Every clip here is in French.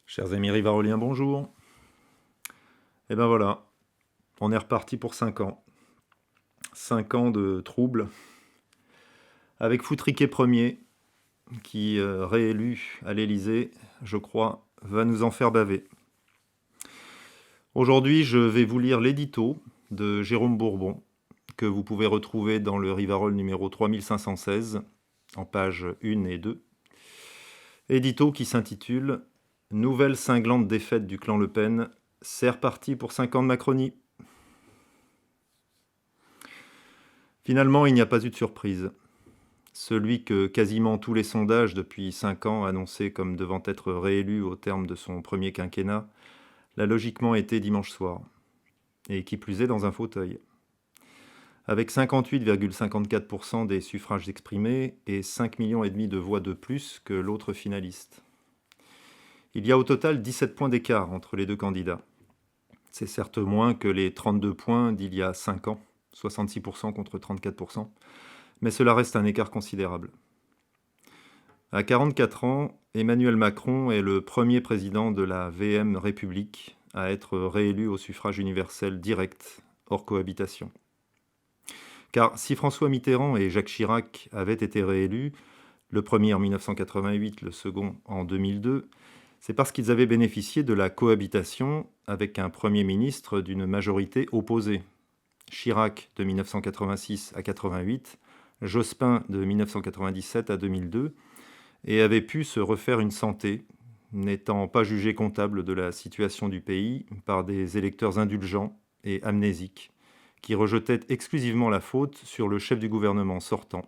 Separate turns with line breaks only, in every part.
Chers amis rivaroliens, bonjour. Et ben voilà, on est reparti pour 5 ans. 5 ans de troubles, avec Foutriquet Ier, qui, réélu à l'Élysée, je crois, va nous en faire baver. Aujourd'hui, je vais vous lire l'édito de Jérôme Bourbon, que vous pouvez retrouver dans le Rivarol numéro 3516, en pages 1 et 2. Édito qui s'intitule « Nouvelle cinglante défaite du clan Le Pen, c'est reparti pour 5 ans de Macronie ». Finalement, il n'y a pas eu de surprise. Celui que quasiment tous les sondages depuis 5 ans annonçaient comme devant être réélu au terme de son premier quinquennat l'a logiquement été dimanche soir, et qui plus est dans un fauteuil. Avec 58,54% des suffrages exprimés et 5,5 millions de voix de plus que l'autre finaliste. Il y a au total 17 points d'écart entre les deux candidats. C'est certes moins que les 32 points d'il y a 5 ans, 66% contre 34%, mais cela reste un écart considérable. À 44 ans, Emmanuel Macron est le premier président de la VM République à être réélu au suffrage universel direct, hors cohabitation. Car si François Mitterrand et Jacques Chirac avaient été réélus, le premier en 1988, le second en 2002, c'est parce qu'ils avaient bénéficié de la cohabitation avec un Premier ministre d'une majorité opposée. Chirac de 1986 à 88, Jospin de 1997 à 2002, et avait pu se refaire une santé, n'étant pas jugé comptable de la situation du pays par des électeurs indulgents et amnésiques, qui rejetaient exclusivement la faute sur le chef du gouvernement sortant,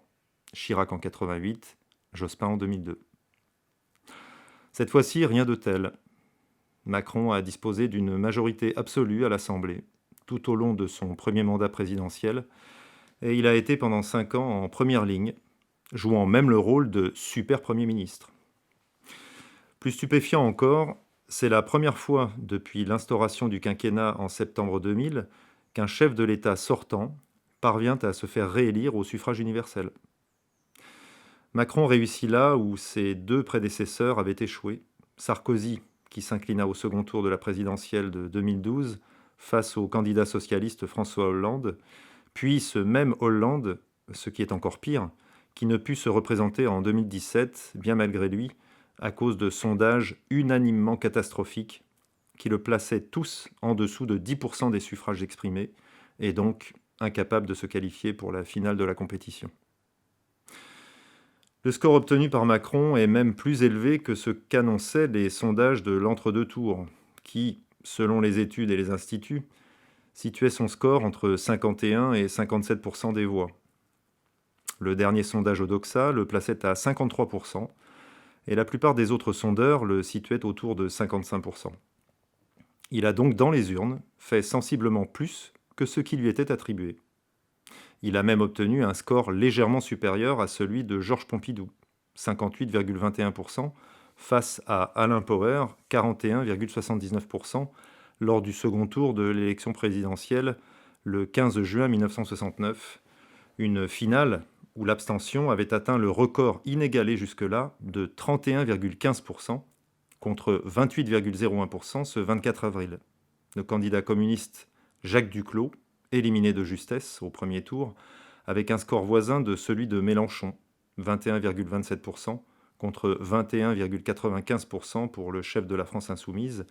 Chirac en 88, Jospin en 2002. Cette fois-ci, rien de tel. Macron a disposé d'une majorité absolue à l'Assemblée, tout au long de son premier mandat présidentiel, et il a été pendant 5 ans en première ligne, jouant même le rôle de super Premier ministre. Plus stupéfiant encore, c'est la première fois depuis l'instauration du quinquennat en septembre 2000 qu'un chef de l'État sortant parvient à se faire réélire au suffrage universel. Macron réussit là où ses deux prédécesseurs avaient échoué. Sarkozy, qui s'inclina au second tour de la présidentielle de 2012 face au candidat socialiste François Hollande, puis ce même Hollande, ce qui est encore pire, qui ne put se représenter en 2017, bien malgré lui, à cause de sondages unanimement catastrophiques qui le plaçaient tous en dessous de 10% des suffrages exprimés, et donc incapable de se qualifier pour la finale de la compétition. Le score obtenu par Macron est même plus élevé que ce qu'annonçaient les sondages de l'entre-deux tours, qui, selon les études et les instituts, situait son score entre 51 et 57% des voix. Le dernier sondage Odoxa le plaçait à 53%, et la plupart des autres sondeurs le situaient autour de 55%. Il a donc, dans les urnes, fait sensiblement plus que ce qui lui était attribué. Il a même obtenu un score légèrement supérieur à celui de Georges Pompidou, 58,21%, face à Alain Poher, 41,79%, lors du second tour de l'élection présidentielle le 15 juin 1969, une finale où l'abstention avait atteint le record inégalé jusque-là de 31,15% contre 28,01% ce 24 avril. Le candidat communiste Jacques Duclos, éliminé de justesse au premier tour, avec un score voisin de celui de Mélenchon, 21,27% contre 21,95% pour le chef de la France insoumise,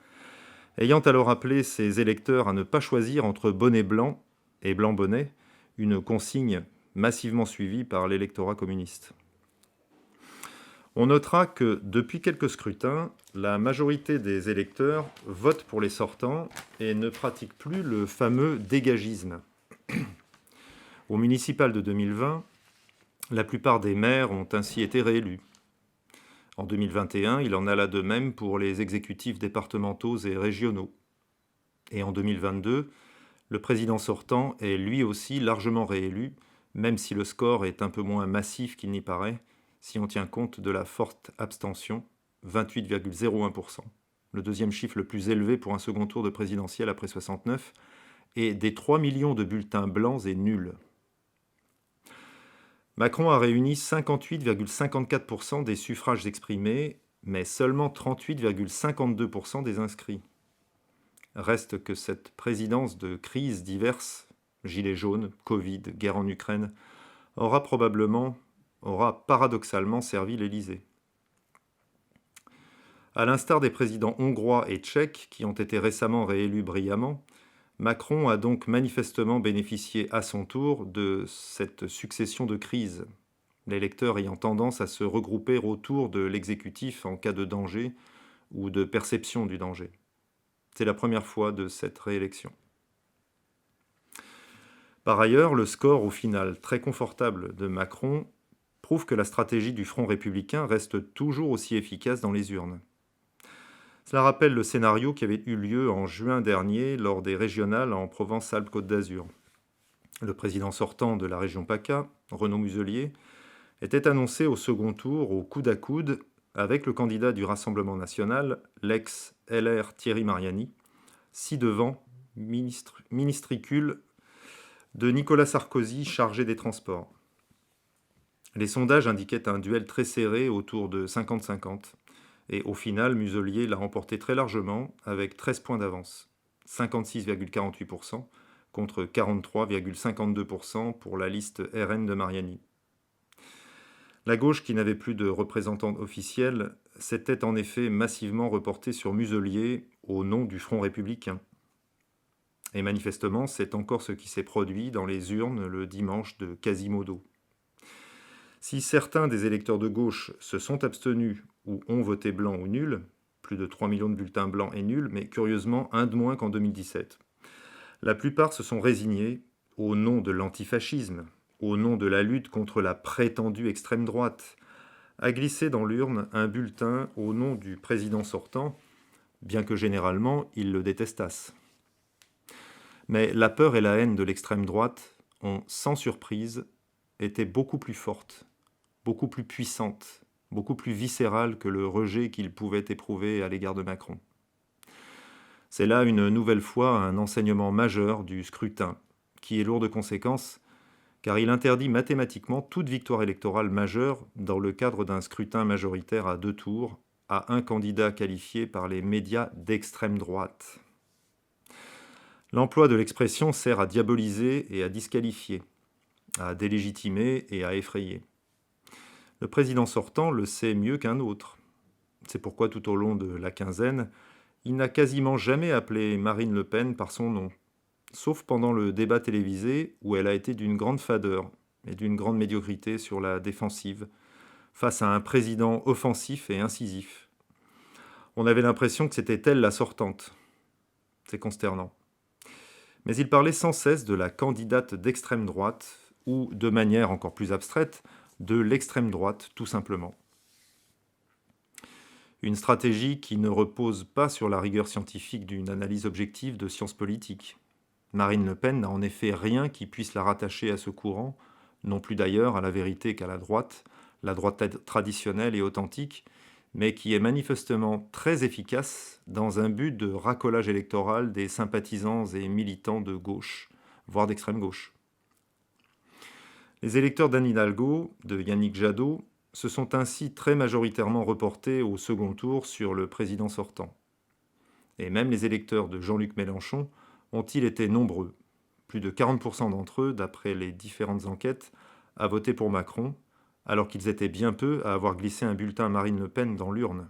ayant alors appelé ses électeurs à ne pas choisir entre bonnet blanc et blanc bonnet, une consigne massivement suivie par l'électorat communiste. On notera que depuis quelques scrutins, la majorité des électeurs votent pour les sortants et ne pratiquent plus le fameux dégagisme. Au municipal de 2020, la plupart des maires ont ainsi été réélus. En 2021, il en alla de même pour les exécutifs départementaux et régionaux. Et en 2022, le président sortant est lui aussi largement réélu, même si le score est un peu moins massif qu'il n'y paraît, si on tient compte de la forte abstention, 28,01%, le deuxième chiffre le plus élevé pour un second tour de présidentielle après 69, et des 3 millions de bulletins blancs et nuls. Macron a réuni 58,54% des suffrages exprimés mais seulement 38,52% des inscrits. Reste que cette présidence de crises diverses, gilets jaunes, Covid, guerre en Ukraine, aura paradoxalement servi l'Élysée. À l'instar des présidents hongrois et tchèques qui ont été récemment réélus brillamment, Macron a donc manifestement bénéficié à son tour de cette succession de crises, l'électeur ayant tendance à se regrouper autour de l'exécutif en cas de danger ou de perception du danger. C'est la première fois de cette réélection. Par ailleurs, le score au final très confortable de Macron prouve que la stratégie du Front républicain reste toujours aussi efficace dans les urnes. Cela rappelle le scénario qui avait eu lieu en juin dernier lors des régionales en Provence-Alpes-Côte d'Azur. Le président sortant de la région PACA, Renaud Muselier, était annoncé au second tour au coude à coude avec le candidat du Rassemblement national, l'ex-LR Thierry Mariani, ci-devant ministricule de Nicolas Sarkozy chargé des transports. Les sondages indiquaient un duel très serré autour de 50-50. Et au final, Muselier l'a remporté très largement, avec 13 points d'avance, 56,48% contre 43,52% pour la liste RN de Mariani. La gauche, qui n'avait plus de représentants officiels, s'était en effet massivement reportée sur Muselier au nom du Front républicain. Et manifestement, c'est encore ce qui s'est produit dans les urnes le dimanche de Quasimodo. Si certains des électeurs de gauche se sont abstenus ou ont voté blanc ou nul, plus de 3 millions de bulletins blancs et nuls, mais curieusement un de moins qu'en 2017. La plupart se sont résignés au nom de l'antifascisme, au nom de la lutte contre la prétendue extrême droite, à glisser dans l'urne un bulletin au nom du président sortant, bien que généralement ils le détestassent. Mais la peur et la haine de l'extrême droite ont, sans surprise, été beaucoup plus fortes, beaucoup plus puissantes, beaucoup plus viscérales que le rejet qu'ils pouvaient éprouver à l'égard de Macron. C'est là une nouvelle fois un enseignement majeur du scrutin, qui est lourd de conséquences, car il interdit mathématiquement toute victoire électorale majeure dans le cadre d'un scrutin majoritaire à 2 tours, à un candidat qualifié par les médias d'extrême droite. L'emploi de l'expression sert à diaboliser et à disqualifier, à délégitimer et à effrayer. Le président sortant le sait mieux qu'un autre. C'est pourquoi tout au long de la quinzaine, il n'a quasiment jamais appelé Marine Le Pen par son nom, sauf pendant le débat télévisé où elle a été d'une grande fadeur et d'une grande médiocrité sur la défensive, face à un président offensif et incisif. On avait l'impression que c'était elle la sortante. C'est consternant. Mais il parlait sans cesse de la candidate d'extrême droite, ou, de manière encore plus abstraite, de l'extrême droite, tout simplement. Une stratégie qui ne repose pas sur la rigueur scientifique d'une analyse objective de sciences politiques. Marine Le Pen n'a en effet rien qui puisse la rattacher à ce courant, non plus d'ailleurs à la vérité qu'à la droite traditionnelle et authentique, mais qui est manifestement très efficace dans un but de racolage électoral des sympathisants et militants de gauche, voire d'extrême gauche. Les électeurs d'Anne Hidalgo, de Yannick Jadot, se sont ainsi très majoritairement reportés au second tour sur le président sortant. Et même les électeurs de Jean-Luc Mélenchon ont-ils été nombreux, plus de 40% d'entre eux, d'après les différentes enquêtes, à voter pour Macron, alors qu'ils étaient bien peu à avoir glissé un bulletin Marine Le Pen dans l'urne.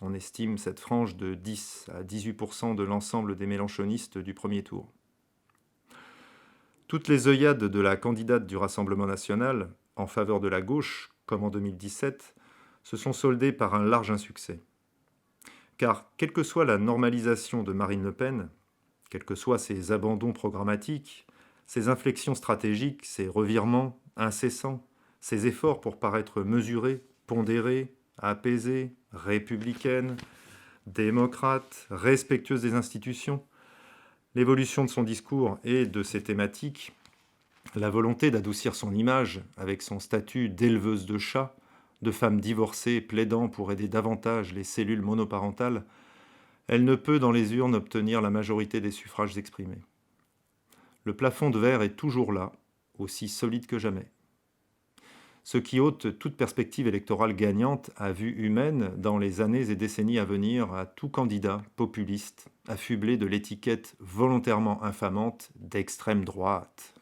On estime cette frange de 10 à 18% de l'ensemble des mélenchonistes du premier tour. Toutes les œillades de la candidate du Rassemblement national, en faveur de la gauche, comme en 2017, se sont soldées par un large insuccès. Car, quelle que soit la normalisation de Marine Le Pen, quels que soient ses abandons programmatiques, ses inflexions stratégiques, ses revirements incessants, ses efforts pour paraître mesurée, pondérée, apaisée, républicaine, démocrate, respectueuse des institutions, l'évolution de son discours et de ses thématiques, la volonté d'adoucir son image avec son statut d'éleveuse de chats, de femme divorcée plaidant pour aider davantage les cellules monoparentales, elle ne peut dans les urnes obtenir la majorité des suffrages exprimés. Le plafond de verre est toujours là, aussi solide que jamais. ce qui ôte toute perspective électorale gagnante à vue humaine dans les années et décennies à venir à tout candidat populiste affublé de l'étiquette volontairement infamante d'extrême droite.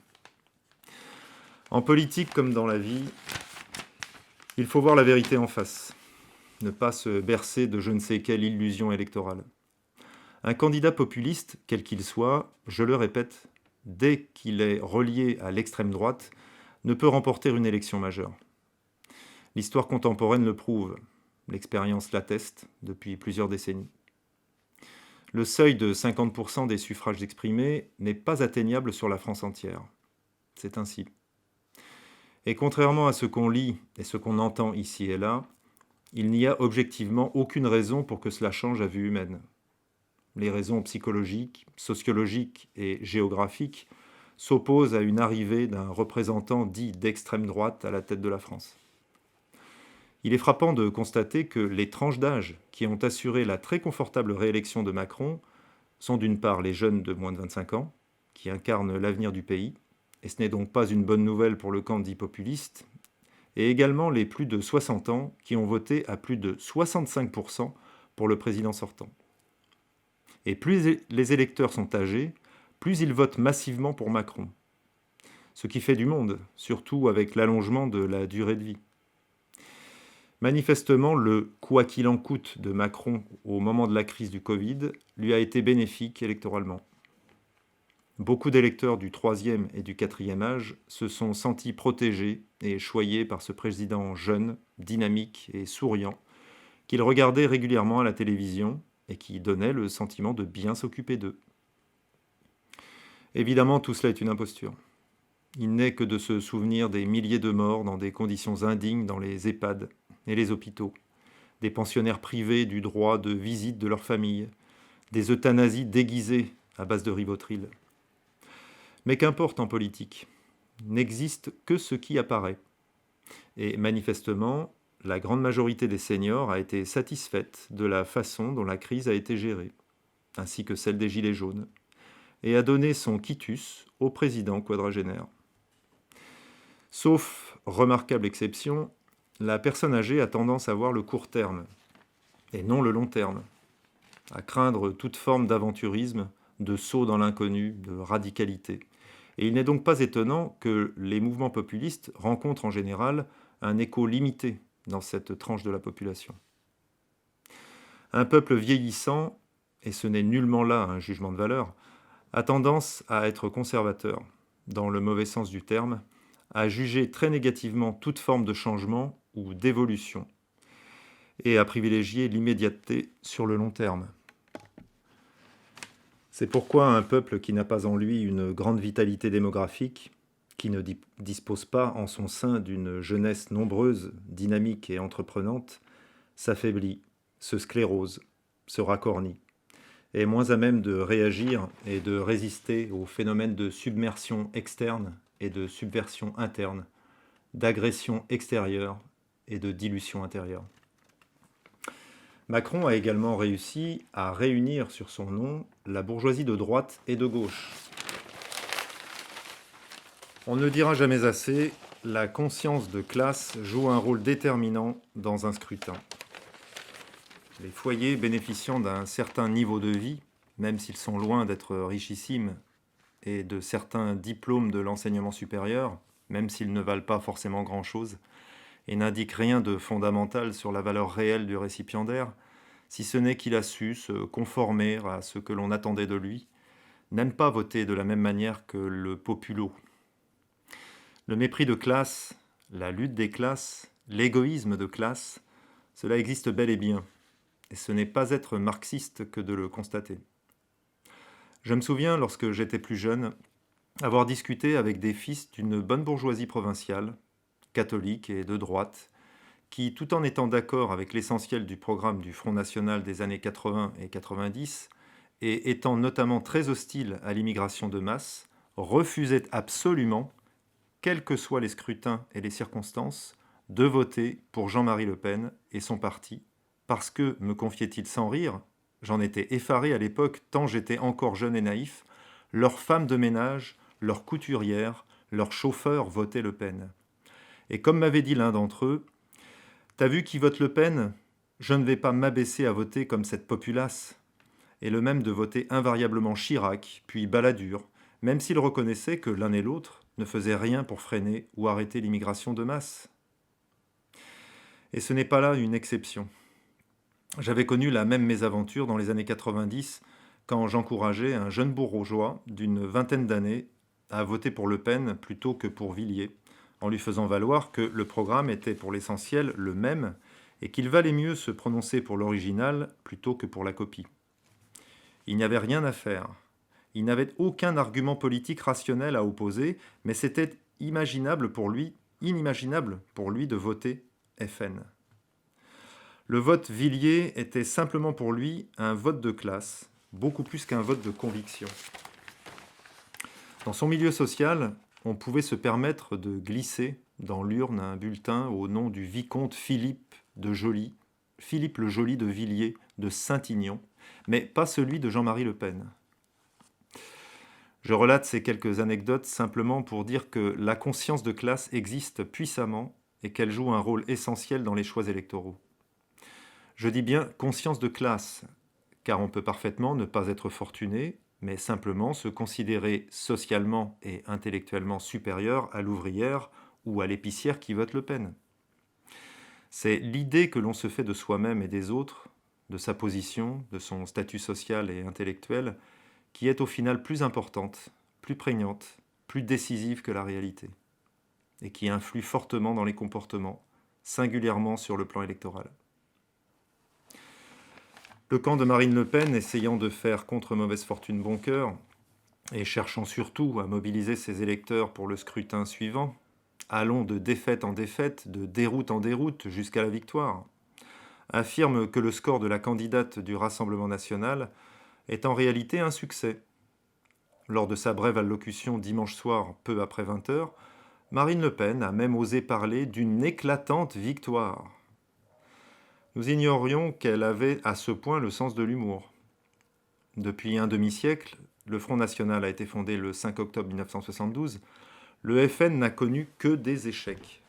En politique comme dans la vie, il faut voir la vérité en face, ne pas se bercer de je ne sais quelle illusion électorale. Un candidat populiste, quel qu'il soit, je le répète, dès qu'il est relié à l'extrême droite, ne peut remporter une élection majeure. L'histoire contemporaine le prouve, l'expérience l'atteste depuis plusieurs décennies. Le seuil de 50% des suffrages exprimés n'est pas atteignable sur la France entière. C'est ainsi. Et contrairement à ce qu'on lit et ce qu'on entend ici et là, il n'y a objectivement aucune raison pour que cela change à vue humaine. Les raisons psychologiques, sociologiques et géographiques s'opposent à une arrivée d'un représentant dit d'extrême droite à la tête de la France. Il est frappant de constater que les tranches d'âge qui ont assuré la très confortable réélection de Macron sont d'une part les jeunes de moins de 25 ans, qui incarnent l'avenir du pays, et ce n'est donc pas une bonne nouvelle pour le camp dit populiste, et également les plus de 60 ans qui ont voté à plus de 65% pour le président sortant. Et plus les électeurs sont âgés, plus ils votent massivement pour Macron. Ce qui fait du monde, surtout avec l'allongement de la durée de vie. Manifestement, le « quoi qu'il en coûte » de Macron au moment de la crise du Covid lui a été bénéfique électoralement. Beaucoup d'électeurs du 3e et du 4e âge se sont sentis protégés et choyés par ce président jeune, dynamique et souriant, qu'ils regardaient régulièrement à la télévision et qui donnait le sentiment de bien s'occuper d'eux. Évidemment, tout cela est une imposture. Il n'est que de se souvenir des milliers de morts dans des conditions indignes dans les EHPAD et les hôpitaux, des pensionnaires privés du droit de visite de leur famille, des euthanasies déguisées à base de Rivotril. Mais qu'importe en politique, n'existe que ce qui apparaît. Et manifestement, la grande majorité des seniors a été satisfaite de la façon dont la crise a été gérée, ainsi que celle des Gilets jaunes, et a donné son quitus au président quadragénaire. Sauf remarquable exception, la personne âgée a tendance à voir le court terme, et non le long terme, à craindre toute forme d'aventurisme, de saut dans l'inconnu, de radicalité. Et il n'est donc pas étonnant que les mouvements populistes rencontrent en général un écho limité dans cette tranche de la population. Un peuple vieillissant, et ce n'est nullement là un jugement de valeur, a tendance à être conservateur, dans le mauvais sens du terme, à juger très négativement toute forme de changement ou d'évolution, et à privilégier l'immédiateté sur le long terme. C'est pourquoi un peuple qui n'a pas en lui une grande vitalité démographique, qui ne dispose pas en son sein d'une jeunesse nombreuse, dynamique et entreprenante, s'affaiblit, se sclérose, se racornit, est moins à même de réagir et de résister aux phénomènes de submersion externe et de subversion interne, d'agression extérieure et de dilution intérieure. Macron a également réussi à réunir sur son nom la bourgeoisie de droite et de gauche. On ne dira jamais assez, la conscience de classe joue un rôle déterminant dans un scrutin. Les foyers bénéficiant d'un certain niveau de vie, même s'ils sont loin d'être richissimes, et de certains diplômes de l'enseignement supérieur, même s'ils ne valent pas forcément grand-chose, et n'indiquent rien de fondamental sur la valeur réelle du récipiendaire, si ce n'est qu'il a su se conformer à ce que l'on attendait de lui, n'aime pas voter de la même manière que le populo. Le mépris de classe, la lutte des classes, l'égoïsme de classe, cela existe bel et bien, et ce n'est pas être marxiste que de le constater. Je me souviens, lorsque j'étais plus jeune, avoir discuté avec des fils d'une bonne bourgeoisie provinciale, catholique et de droite, qui, tout en étant d'accord avec l'essentiel du programme du Front National des années 80 et 90, et étant notamment très hostile à l'immigration de masse, refusaient absolument, quels que soient les scrutins et les circonstances, de voter pour Jean-Marie Le Pen et son parti, parce que, me confiait-il sans rire, j'en étais effaré à l'époque tant j'étais encore jeune et naïf, leurs femmes de ménage, leurs couturières, leurs chauffeurs votaient Le Pen. Et comme m'avait dit l'un d'entre eux, t'as vu qui vote Le Pen? Je ne vais pas m'abaisser à voter comme cette populace. Et le même de voter invariablement Chirac, puis Balladur, même s'il reconnaissait que l'un et l'autre ne faisaient rien pour freiner ou arrêter l'immigration de masse. Et ce n'est pas là une exception. J'avais connu la même mésaventure dans les années 90, quand j'encourageais un jeune bourgeois d'une vingtaine d'années à voter pour Le Pen plutôt que pour Villiers, en lui faisant valoir que le programme était pour l'essentiel le même et qu'il valait mieux se prononcer pour l'original plutôt que pour la copie. Il n'y avait rien à faire. Il n'avait aucun argument politique rationnel à opposer, mais c'était inimaginable pour lui de voter FN. Le vote Villiers était simplement pour lui un vote de classe, beaucoup plus qu'un vote de conviction. Dans son milieu social, on pouvait se permettre de glisser dans l'urne un bulletin au nom du vicomte Philippe le Joli de Villiers de Saint-Ignon, mais pas celui de Jean-Marie Le Pen. Je relate ces quelques anecdotes simplement pour dire que la conscience de classe existe puissamment et qu'elle joue un rôle essentiel dans les choix électoraux. Je dis bien conscience de classe, car on peut parfaitement ne pas être fortuné, mais simplement se considérer socialement et intellectuellement supérieur à l'ouvrière ou à l'épicière qui vote Le Pen. C'est l'idée que l'on se fait de soi-même et des autres, de sa position, de son statut social et intellectuel, qui est au final plus importante, plus prégnante, plus décisive que la réalité, et qui influe fortement dans les comportements, singulièrement sur le plan électoral. Le camp de Marine Le Pen, essayant de faire contre mauvaise fortune bon cœur, et cherchant surtout à mobiliser ses électeurs pour le scrutin suivant, allons de défaite en défaite, de déroute en déroute jusqu'à la victoire, affirme que le score de la candidate du Rassemblement national est en réalité un succès. Lors de sa brève allocution dimanche soir, peu après 20h, Marine Le Pen a même osé parler d'une éclatante victoire. Nous ignorions qu'elle avait à ce point le sens de l'humour. Depuis un demi-siècle, le Front National a été fondé le 5 octobre 1972, le FN n'a connu que des échecs.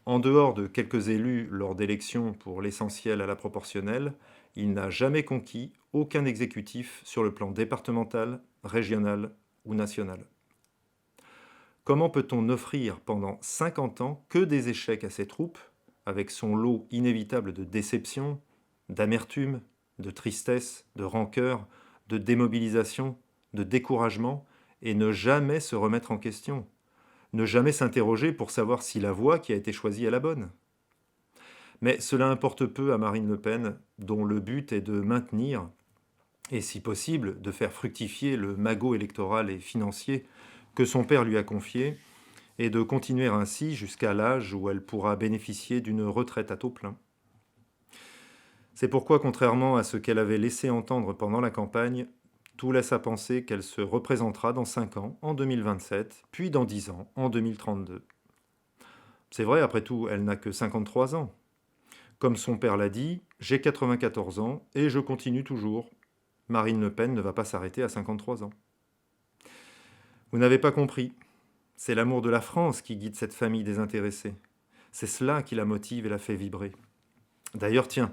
En dehors de quelques élus lors d'élections pour l'essentiel à la proportionnelle, il n'a jamais conquis aucun exécutif sur le plan départemental, régional ou national. Comment peut-on offrir pendant 50 ans que des échecs à ses troupes, avec son lot inévitable de déception, d'amertume, de tristesse, de rancœur, de démobilisation, de découragement, et ne jamais se remettre en question, ne jamais s'interroger pour savoir si la voie qui a été choisie est la bonne? Mais cela importe peu à Marine Le Pen, dont le but est de maintenir, et si possible, de faire fructifier le magot électoral et financier que son père lui a confié, et de continuer ainsi jusqu'à l'âge où elle pourra bénéficier d'une retraite à taux plein. C'est pourquoi, contrairement à ce qu'elle avait laissé entendre pendant la campagne, tout laisse à penser qu'elle se représentera dans 5 ans, en 2027, puis dans 10 ans, en 2032. C'est vrai, après tout, elle n'a que 53 ans. Comme son père l'a dit, j'ai 94 ans et je continue toujours. Marine Le Pen ne va pas s'arrêter à 53 ans. Vous n'avez pas compris. C'est l'amour de la France qui guide cette famille désintéressée. C'est cela qui la motive et la fait vibrer. D'ailleurs, tiens,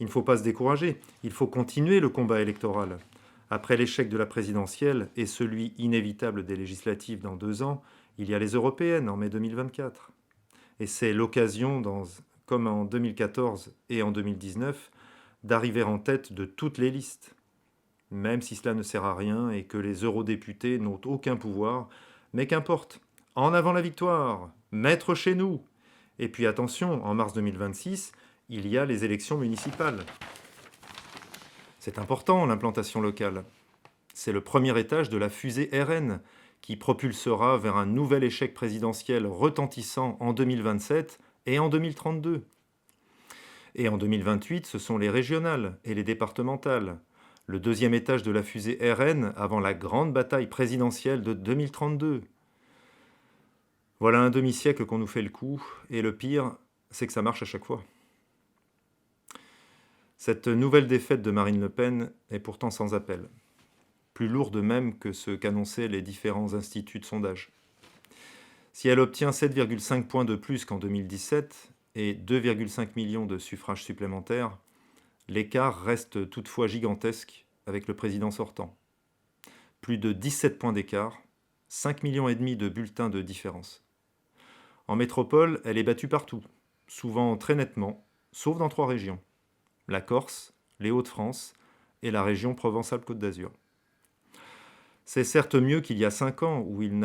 il ne faut pas se décourager, il faut continuer le combat électoral. Après l'échec de la présidentielle et celui inévitable des législatives dans 2 ans, il y a les européennes en mai 2024. Et c'est l'occasion, comme en 2014 et en 2019, d'arriver en tête de toutes les listes. Même si cela ne sert à rien et que les eurodéputés n'ont aucun pouvoir, mais qu'importe. En avant la victoire, maître chez nous. Et puis attention, en mars 2026, il y a les élections municipales. C'est important, l'implantation locale. C'est le premier étage de la fusée RN qui propulsera vers un nouvel échec présidentiel retentissant en 2027 et en 2032. Et en 2028, ce sont les régionales et les départementales. Le deuxième étage de la fusée RN avant la grande bataille présidentielle de 2032. Voilà un demi-siècle qu'on nous fait le coup, et le pire, c'est que ça marche à chaque fois. Cette nouvelle défaite de Marine Le Pen est pourtant sans appel, plus lourde même que ce qu'annonçaient les différents instituts de sondage. Si elle obtient 7,5 points de plus qu'en 2017 et 2,5 millions de suffrages supplémentaires, l'écart reste toutefois gigantesque avec le président sortant. Plus de 17 points d'écart, 5,5 millions de bulletins de différence. En métropole, elle est battue partout, souvent très nettement, sauf dans 3 régions: la Corse, les Hauts-de-France et la région Provence-Alpes-Côte d'Azur. C'est certes mieux qu'il y a 5 ans où elle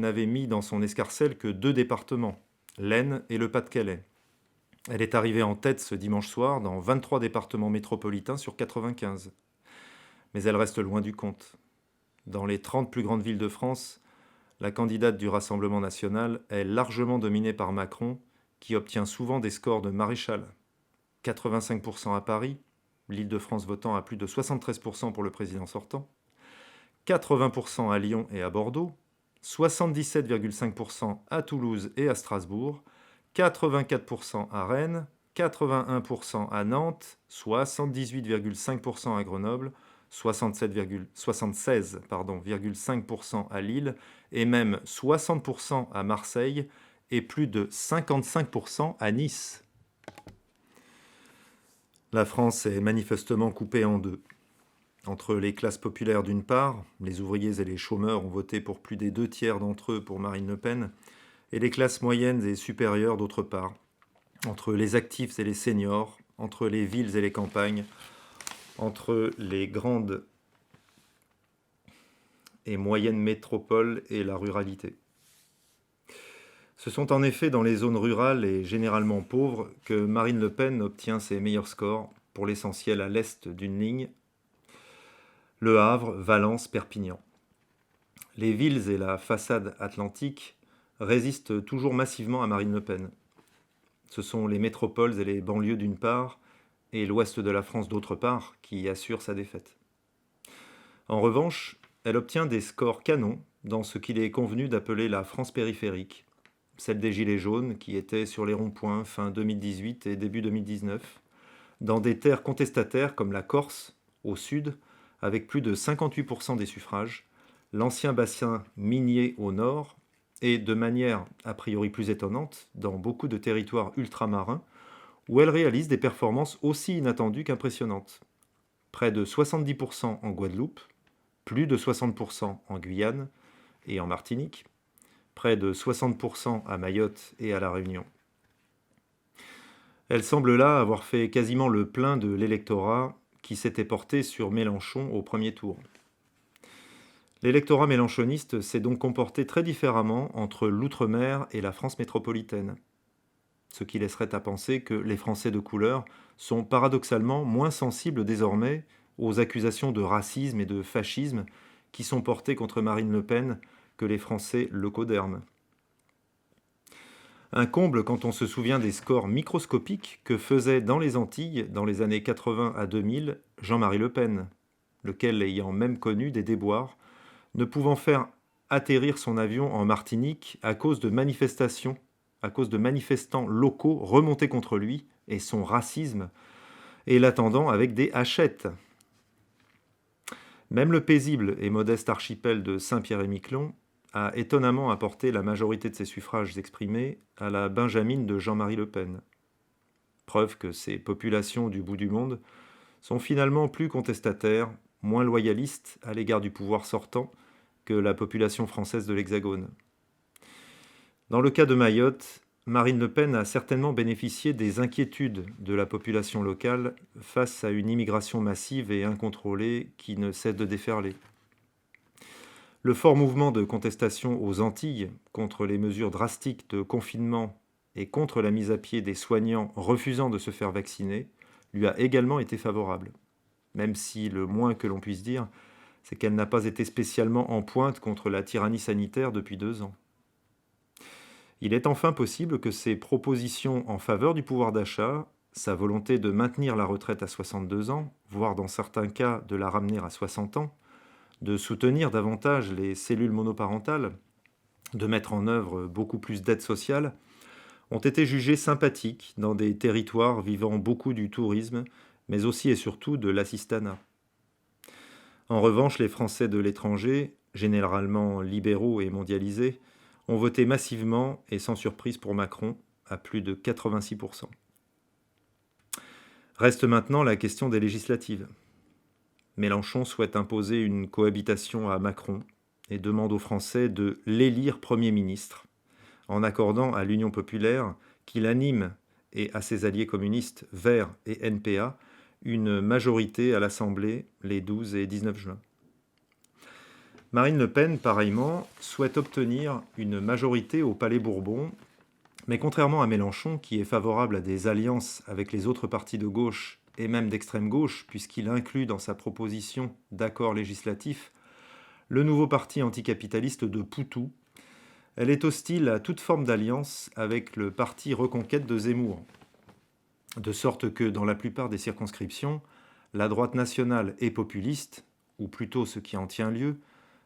n'avait mis dans son escarcelle que 2 départements, l'Aisne et le Pas-de-Calais. Elle est arrivée en tête ce dimanche soir dans 23 départements métropolitains sur 95. Mais elle reste loin du compte. Dans les 30 plus grandes villes de France, la candidate du Rassemblement national est largement dominée par Macron, qui obtient souvent des scores de maréchal. 85% à Paris, l'Île-de-France votant à plus de 73% pour le président sortant, 80% à Lyon et à Bordeaux, 77,5% à Toulouse et à Strasbourg, 84% à Rennes, 81% à Nantes, 78,5% à Grenoble, 76,5% à Lille et même 60% à Marseille et plus de 55% à Nice. La France est manifestement coupée en deux. Entre les classes populaires d'une part, les ouvriers et les chômeurs ont voté pour plus des 2/3 d'entre eux pour Marine Le Pen, et les classes moyennes et supérieures d'autre part. Entre les actifs et les seniors, entre les villes et les campagnes, entre les grandes et moyennes métropoles et la ruralité. Ce sont en effet dans les zones rurales et généralement pauvres que Marine Le Pen obtient ses meilleurs scores, pour l'essentiel à l'est d'une ligne: Le Havre, Valence, Perpignan. Les villes et la façade atlantique résistent toujours massivement à Marine Le Pen. Ce sont les métropoles et les banlieues d'une part, et l'ouest de la France d'autre part, qui assurent sa défaite. En revanche, elle obtient des scores canons dans ce qu'il est convenu d'appeler la France périphérique, celle des Gilets jaunes qui étaient sur les ronds-points fin 2018 et début 2019, dans des terres contestataires comme la Corse, au sud, avec plus de 58% des suffrages, l'ancien bassin minier au nord, et de manière a priori plus étonnante, dans beaucoup de territoires ultramarins, où elle réalise des performances aussi inattendues qu'impressionnantes. Près de 70% en Guadeloupe, plus de 60% en Guyane et en Martinique, près de 60% à Mayotte et à La Réunion. Elle semble là avoir fait quasiment le plein de l'électorat qui s'était porté sur Mélenchon au premier tour. L'électorat mélenchoniste s'est donc comporté très différemment entre l'outre-mer et la France métropolitaine, ce qui laisserait à penser que les Français de couleur sont paradoxalement moins sensibles désormais aux accusations de racisme et de fascisme qui sont portées contre Marine Le Pen que les Français leucodermes. Un comble quand on se souvient des scores microscopiques que faisait dans les Antilles, dans les années 80 à 2000, Jean-Marie Le Pen, lequel ayant même connu des déboires, ne pouvant faire atterrir son avion en Martinique à cause de manifestants locaux remontés contre lui et son racisme, et l'attendant avec des hachettes. Même le paisible et modeste archipel de Saint-Pierre-et-Miquelon a étonnamment apporté la majorité de ses suffrages exprimés à la Benjamine de Jean-Marie Le Pen. Preuve que ces populations du bout du monde sont finalement plus contestataires, moins loyalistes à l'égard du pouvoir sortant que la population française de l'Hexagone. Dans le cas de Mayotte, Marine Le Pen a certainement bénéficié des inquiétudes de la population locale face à une immigration massive et incontrôlée qui ne cesse de déferler. Le fort mouvement de contestation aux Antilles contre les mesures drastiques de confinement et contre la mise à pied des soignants refusant de se faire vacciner lui a également été favorable, même si le moins que l'on puisse dire, c'est qu'elle n'a pas été spécialement en pointe contre la tyrannie sanitaire depuis 2 ans. Il est enfin possible que ses propositions en faveur du pouvoir d'achat, sa volonté de maintenir la retraite à 62 ans, voire dans certains cas de la ramener à 60 ans, de soutenir davantage les cellules monoparentales, de mettre en œuvre beaucoup plus d'aides sociales, ont été jugées sympathiques dans des territoires vivant beaucoup du tourisme, mais aussi et surtout de l'assistanat. En revanche, les Français de l'étranger, généralement libéraux et mondialisés, ont voté massivement et sans surprise pour Macron, à plus de 86%. Reste maintenant la question des législatives. Mélenchon souhaite imposer une cohabitation à Macron et demande aux Français de l'élire Premier ministre, en accordant à l'Union populaire, qui l'anime, et à ses alliés communistes, Verts et NPA, une majorité à l'Assemblée les 12 et 19 juin. Marine Le Pen, pareillement, souhaite obtenir une majorité au Palais Bourbon, mais contrairement à Mélenchon, qui est favorable à des alliances avec les autres partis de gauche et même d'extrême gauche, puisqu'il inclut dans sa proposition d'accord législatif le nouveau parti anticapitaliste de Poutou, elle est hostile à toute forme d'alliance avec le parti Reconquête de Zemmour, de sorte que dans la plupart des circonscriptions, la droite nationale et populiste, ou plutôt ce qui en tient lieu,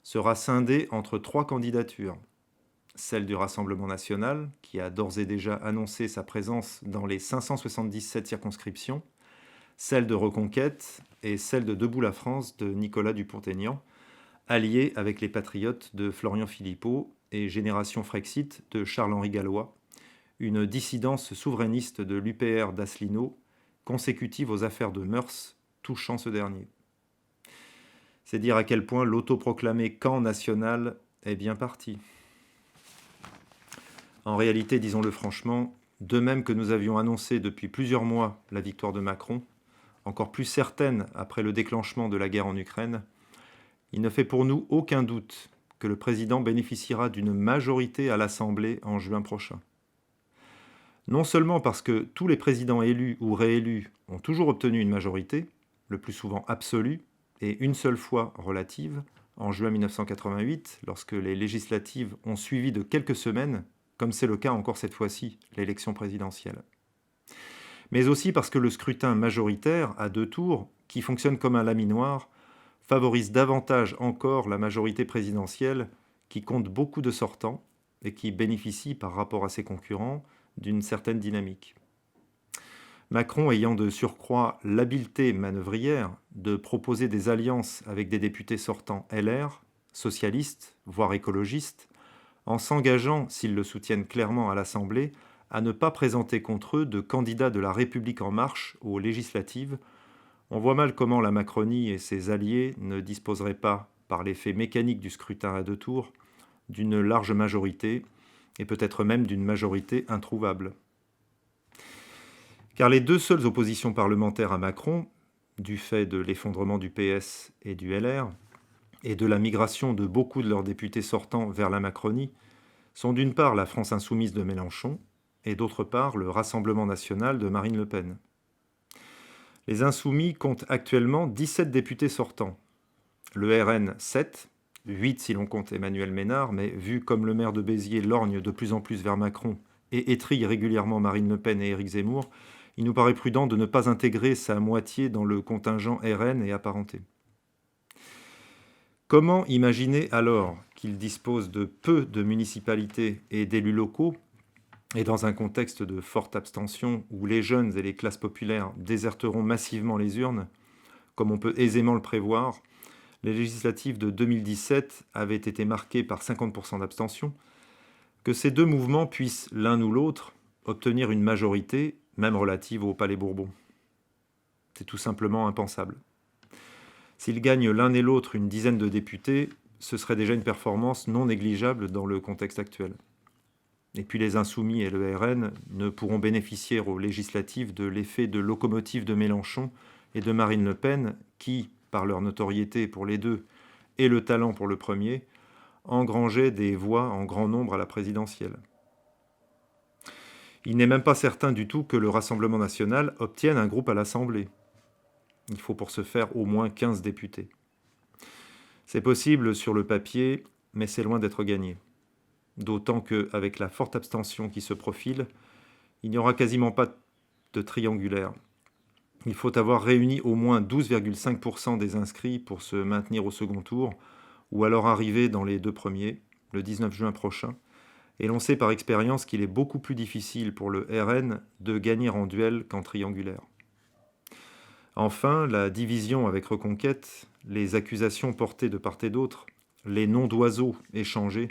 sera scindée entre 3 candidatures. Celle du Rassemblement national, qui a d'ores et déjà annoncé sa présence dans les 577 circonscriptions, celle de Reconquête et celle de Debout la France de Nicolas Dupont-Aignan, alliée avec les Patriotes de Florian Philippot et Génération Frexit de Charles-Henri Gallois, une dissidence souverainiste de l'UPR d'Asselineau, consécutive aux affaires de mœurs touchant ce dernier. C'est dire à quel point l'autoproclamé camp national est bien parti. En réalité, disons-le franchement, de même que nous avions annoncé depuis plusieurs mois la victoire de Macron, encore plus certaine après le déclenchement de la guerre en Ukraine, il ne fait pour nous aucun doute que le président bénéficiera d'une majorité à l'Assemblée en juin prochain. Non seulement parce que tous les présidents élus ou réélus ont toujours obtenu une majorité, le plus souvent absolue, et une seule fois relative, en juin 1988, lorsque les législatives ont suivi de quelques semaines, comme c'est le cas encore cette fois-ci, l'élection présidentielle. Mais aussi parce que le scrutin majoritaire à 2 tours, qui fonctionne comme un laminoir, favorise davantage encore la majorité présidentielle, qui compte beaucoup de sortants et qui bénéficie par rapport à ses concurrents d'une certaine dynamique. Macron ayant de surcroît l'habileté manœuvrière de proposer des alliances avec des députés sortants LR, socialistes, voire écologistes, en s'engageant, s'ils le soutiennent clairement à l'Assemblée, à ne pas présenter contre eux de candidats de la République en marche aux législatives, on voit mal comment la Macronie et ses alliés ne disposeraient pas, par l'effet mécanique du scrutin à 2 tours, d'une large majorité, et peut-être même d'une majorité introuvable. Car les 2 seules oppositions parlementaires à Macron, du fait de l'effondrement du PS et du LR, et de la migration de beaucoup de leurs députés sortants vers la Macronie, sont d'une part la France insoumise de Mélenchon, et d'autre part le Rassemblement national de Marine Le Pen. Les Insoumis comptent actuellement 17 députés sortants, le RN 7, 8 si l'on compte Emmanuel Ménard, mais vu comme le maire de Béziers lorgne de plus en plus vers Macron et étrille régulièrement Marine Le Pen et Éric Zemmour, il nous paraît prudent de ne pas intégrer sa moitié dans le contingent RN et apparenté. Comment imaginer alors qu'il dispose de peu de municipalités et d'élus locaux, et dans un contexte de forte abstention où les jeunes et les classes populaires déserteront massivement les urnes, comme on peut aisément le prévoir, les législatives de 2017 avaient été marquées par 50% d'abstention, que ces 2 mouvements puissent, l'un ou l'autre, obtenir une majorité, même relative au Palais Bourbon. C'est tout simplement impensable. S'ils gagnent l'un et l'autre une dizaine de députés, ce serait déjà une performance non négligeable dans le contexte actuel. Et puis les Insoumis et le RN ne pourront bénéficier aux législatives de l'effet de locomotive de Mélenchon et de Marine Le Pen qui, par leur notoriété pour les deux et le talent pour le premier, engrangeaient des voix en grand nombre à la présidentielle. Il n'est même pas certain du tout que le Rassemblement national obtienne un groupe à l'Assemblée. Il faut pour ce faire au moins 15 députés. C'est possible sur le papier, mais c'est loin d'être gagné. D'autant qu'avec la forte abstention qui se profile, il n'y aura quasiment pas de triangulaire. Il faut avoir réuni au moins 12,5% des inscrits pour se maintenir au second tour, ou alors arriver dans les 2 premiers, le 19 juin prochain. Et l'on sait par expérience qu'il est beaucoup plus difficile pour le RN de gagner en duel qu'en triangulaire. Enfin, la division avec Reconquête, les accusations portées de part et d'autre, les noms d'oiseaux échangés,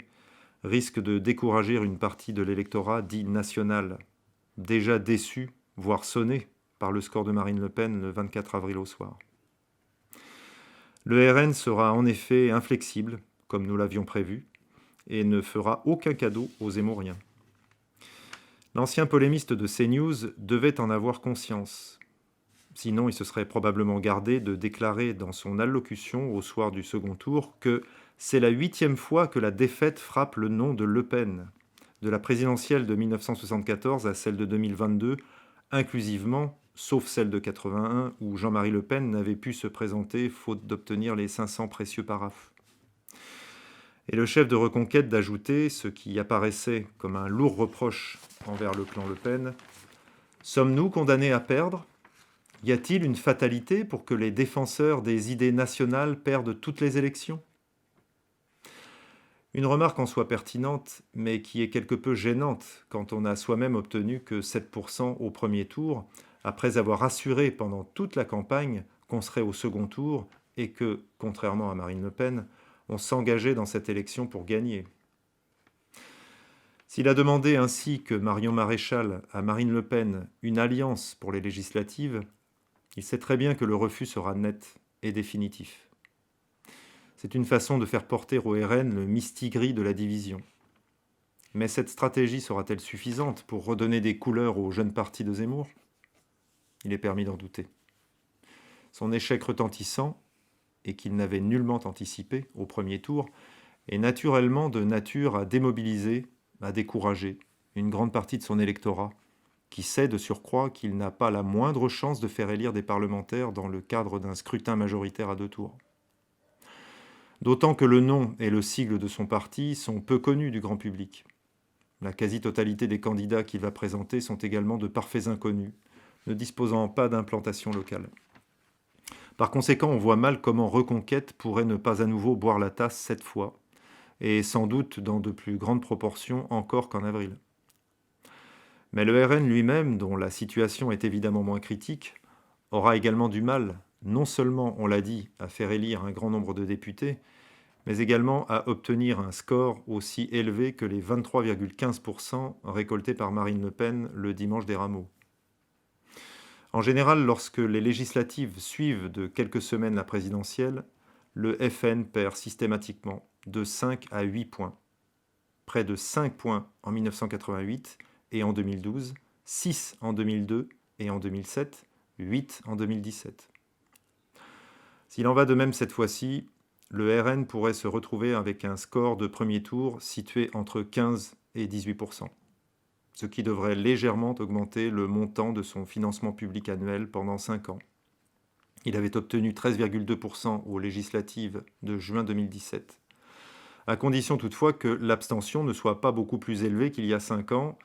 risque de décourager une partie de l'électorat dit national, déjà déçu, voire sonné, par le score de Marine Le Pen le 24 avril au soir. Le RN sera en effet inflexible, comme nous l'avions prévu, et ne fera aucun cadeau aux Zemmouriens. L'ancien polémiste de CNews devait en avoir conscience. Sinon, il se serait probablement gardé de déclarer dans son allocution au soir du second tour que c'est la 8e fois que la défaite frappe le nom de Le Pen, de la présidentielle de 1974 à celle de 2022, inclusivement, sauf celle de 81 où Jean-Marie Le Pen n'avait pu se présenter faute d'obtenir les 500 précieux paraphes. Et le chef de Reconquête d'ajouter, ce qui apparaissait comme un lourd reproche envers le clan Le Pen, « Sommes-nous condamnés à perdre ? Y a-t-il une fatalité pour que les défenseurs des idées nationales perdent toutes les élections ?» Une remarque en soi pertinente, mais qui est quelque peu gênante quand on a soi-même obtenu que 7% au premier tour, après avoir assuré pendant toute la campagne qu'on serait au second tour et que, contrairement à Marine Le Pen, on s'engageait dans cette élection pour gagner. S'il a demandé ainsi que Marion Maréchal à Marine Le Pen une alliance pour les législatives, il sait très bien que le refus sera net et définitif. C'est une façon de faire porter au RN le mistigris de la division. Mais cette stratégie sera-t-elle suffisante pour redonner des couleurs au jeune parti de Zemmour ? Il est permis d'en douter. Son échec retentissant, et qu'il n'avait nullement anticipé au premier tour, est naturellement de nature à démobiliser, à décourager une grande partie de son électorat, qui sait de surcroît qu'il n'a pas la moindre chance de faire élire des parlementaires dans le cadre d'un scrutin majoritaire à 2 tours. D'autant que le nom et le sigle de son parti sont peu connus du grand public. La quasi-totalité des candidats qu'il va présenter sont également de parfaits inconnus, ne disposant pas d'implantation locale. Par conséquent, on voit mal comment Reconquête pourrait ne pas à nouveau boire la tasse cette fois, et sans doute dans de plus grandes proportions encore qu'en avril. Mais le RN lui-même, dont la situation est évidemment moins critique, aura également du mal, non seulement, on l'a dit, à faire élire un grand nombre de députés, mais également à obtenir un score aussi élevé que les 23,15% récoltés par Marine Le Pen le dimanche des Rameaux. En général, lorsque les législatives suivent de quelques semaines la présidentielle, le FN perd systématiquement de 5 à 8 points. Près de 5 points en 1988 et en 2012, 6 en 2002 et en 2007, 8 en 2017. S'il en va de même cette fois-ci, le RN pourrait se retrouver avec un score de premier tour situé entre 15 et 18%, ce qui devrait légèrement augmenter le montant de son financement public annuel pendant 5 ans. Il avait obtenu 13,2% aux législatives de juin 2017, à condition toutefois que l'abstention ne soit pas beaucoup plus élevée qu'il y a 5 ans,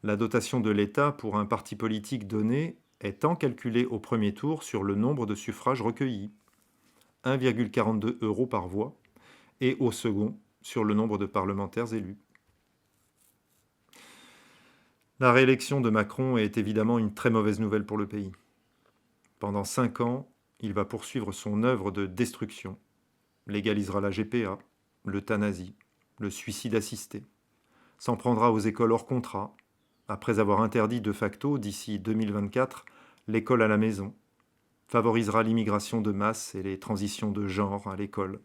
la dotation de l'État pour un parti politique donné étant calculée au premier tour sur le nombre de suffrages recueillis, 1,42 € par voix, et au second sur le nombre de parlementaires élus. La réélection de Macron est évidemment une très mauvaise nouvelle pour le pays. Pendant 5 ans, il va poursuivre son œuvre de destruction, légalisera la GPA, l'euthanasie, le suicide assisté, s'en prendra aux écoles hors contrat, après avoir interdit de facto, d'ici 2024, l'école à la maison, favorisera l'immigration de masse et les transitions de genre à l'école,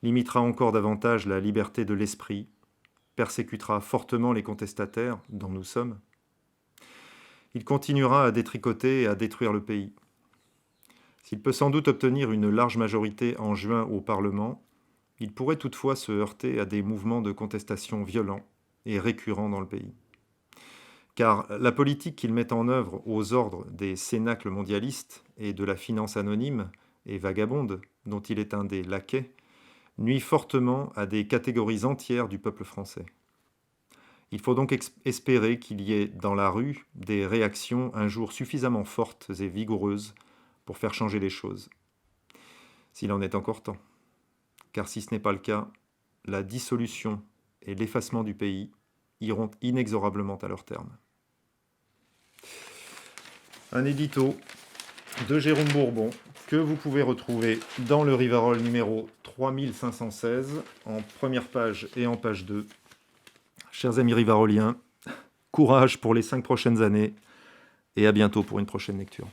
limitera encore davantage la liberté de l'esprit, persécutera fortement les contestataires, dont nous sommes. Il continuera à détricoter et à détruire le pays. S'il peut sans doute obtenir une large majorité en juin au Parlement, il pourrait toutefois se heurter à des mouvements de contestation violents et récurrents dans le pays. Car la politique qu'il met en œuvre aux ordres des cénacles mondialistes et de la finance anonyme et vagabonde, dont il est un des laquais, nuit fortement à des catégories entières du peuple français. Il faut donc espérer qu'il y ait dans la rue des réactions un jour suffisamment fortes et vigoureuses pour faire changer les choses. S'il en est encore temps. Car si ce n'est pas le cas, la dissolution et l'effacement du pays iront inexorablement à leur terme. Un édito de Jérôme Bourbon que vous pouvez retrouver dans le Rivarol numéro 3516 en première page et en page 2 Chers amis rivaroliens, courage pour les 5 prochaines années et à bientôt pour une prochaine lecture.